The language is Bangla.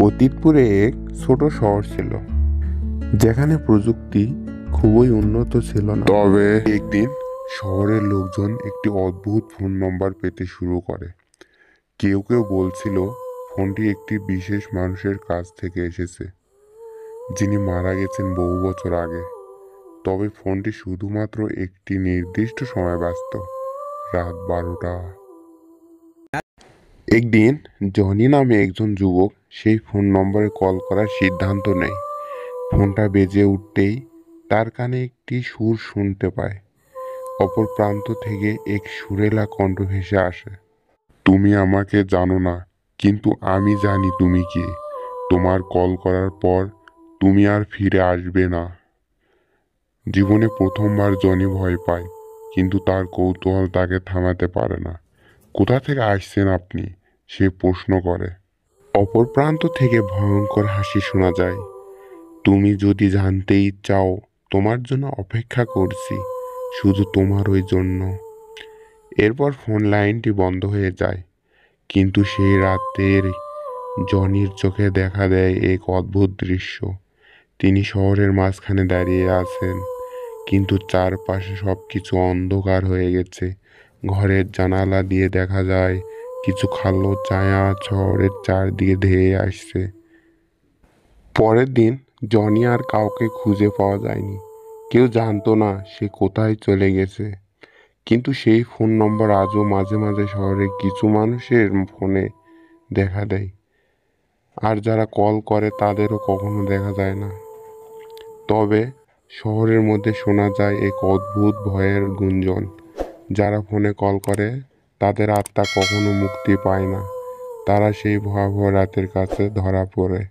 অতীতপুরে এক ছোট শহর ছিল যেখানে প্রযুক্তি খুবই উন্নত ছিল না। তবে একদিন শহরের লোকজন একটি অদ্ভুত ফোন নম্বর পেতে শুরু করে। কেউ কেউ বলছিল ফোনটি একটি বিশেষ মানুষের কাছ থেকে এসেছে, যিনি মারা গেছেন বহু বছর আগে। তবে ফোনটি শুধুমাত্র একটি নির্দিষ্ট সময় বাজত, রাত 12টা। একদিন জনি নামে একজন যুবক সেই ফোন নম্বরে কল করার সিদ্ধান্ত নেয়। ফোনটা বেজে উঠতেই তার কানে একটি সুর শুনতে পায়। অপর প্রান্ত থেকে এক সুরেলা কণ্ঠ ভেসে আসে। তুমি আমাকে জানো না, কিন্তু আমি জানি তুমি কে। তোমার কল করার পর তুমি আর ফিরে আসবে না। জীবনে প্রথমবার জনি ভয় পায়, কিন্তু তার কৌতূহল তাকে থামাতে পারে না। কোথা থেকে আসছেন আপনি? সে প্রশ্ন করে। অপর প্রান্ত থেকে ভয়ঙ্কর হাসি শোনা যায়। তুমি যদি জানতেই চাও, তোমার জন্য অপেক্ষা করছি, শুধু তোমার ওই জন্য। এরপর ফোন লাইনটি বন্ধ হয়ে যায়। কিন্তু সেই রাতের জনির চোখে দেখা দেয় এক অদ্ভুত দৃশ্য। তিনি শহরের মাঝখানে দাঁড়িয়ে আছেন, কিন্তু চারপাশে সবকিছু অন্ধকার হয়ে গেছে। ঘরের জানালা দিয়ে দেখা যায় কিছু কালো ছায়া শহরের চারদিকে ধেয়ে আসছে। পরের দিন জনি আর কাউকে খুঁজে পাওয়া যায়নি। কেউ জানতো না সে কোথায় চলে গেছে। কিন্তু সেই ফোন নম্বর আজও মাঝে মাঝে শহরের কিছু মানুষের ফোনে দেখা দেয়, আর যারা কল করে তাদেরও কখনো দেখা যায় না। তবে শহরের মধ্যে শোনা যায় এক অদ্ভুত ভয়ের গুঞ্জন। যারা ফোনে কল করে তাদের আত্মা কখনো মুক্তি পায় না। তারা সেই ভয়াবহ রাতের কাছে ধরা পড়ে।